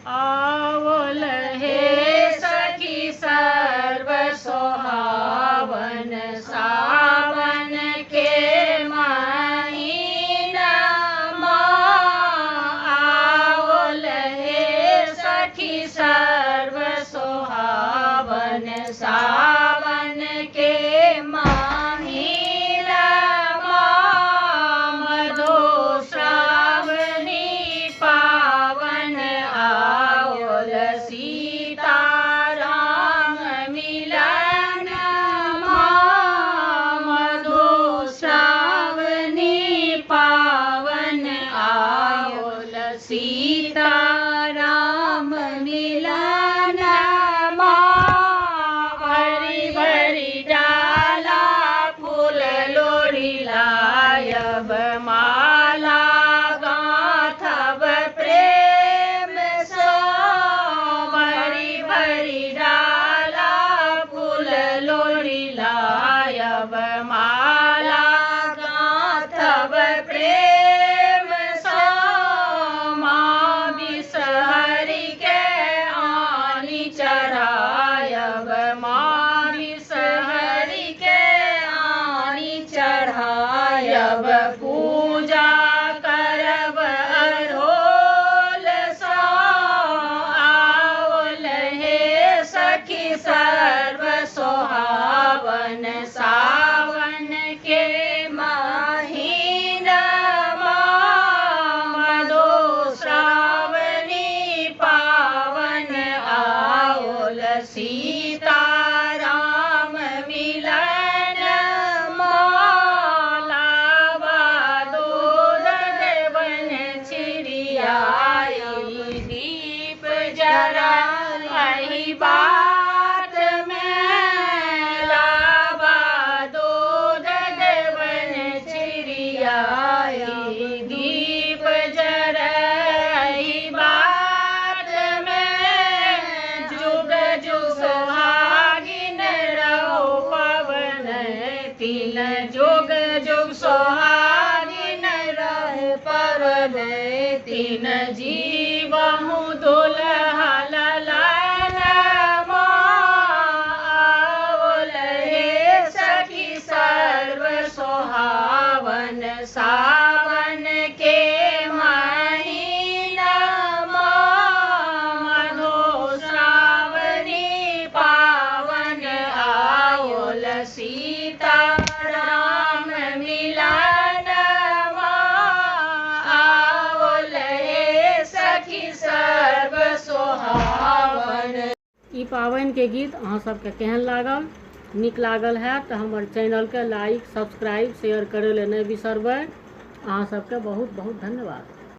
आवल हे सखी सर्व सोहावन सावन के महीनमा। आवल हे सखी सर्व सोहावन सावन के महीनमा। मधु श्रावणी पावन आवल सीता राम मिलन मधु श्रावणी पावन आवल सीता राम मिलन भरी भरी डाला फूल लोरी लायब माला गाथब प्रेम सो। भरी भरी डाला फूल लोरी लायब माला गाथब प्रेम सो। माँ विषहरि के आनी चढ़ायब माँ विषहरि के आनी चढ़ायब। पूजा करब अरोल सो। आवल हे सखी सर्व सोहावन सावन के महीनमा। मधु श्रावणी पावन आवल सीता राम मिलन लावा दूध देवन छिड़ियाई दीप जराई बात में। लावा दूध देवन छिड़ियाई दीप जराई बात में। जुग जुग सोहागिन रहो पवन तीन जुग जुग सोहागिन रहे पवन तीन। जीवहु दुल्हा ललन आवल हे सखी सर्व सोहावन सावन के महीनमा। मधु श्रावणी पावन आवल सीता राम मिलन आवल हे सखी सर्व सोहावन। ई पावन के गीत अहाँ सबके केहन लागल? नीक लागल है तो हमर चैनल के लाइक सब्सक्राइब शेयर करे ले नहीं बिसरबै। अहाँ सबके बहुत बहुत धन्यवाद।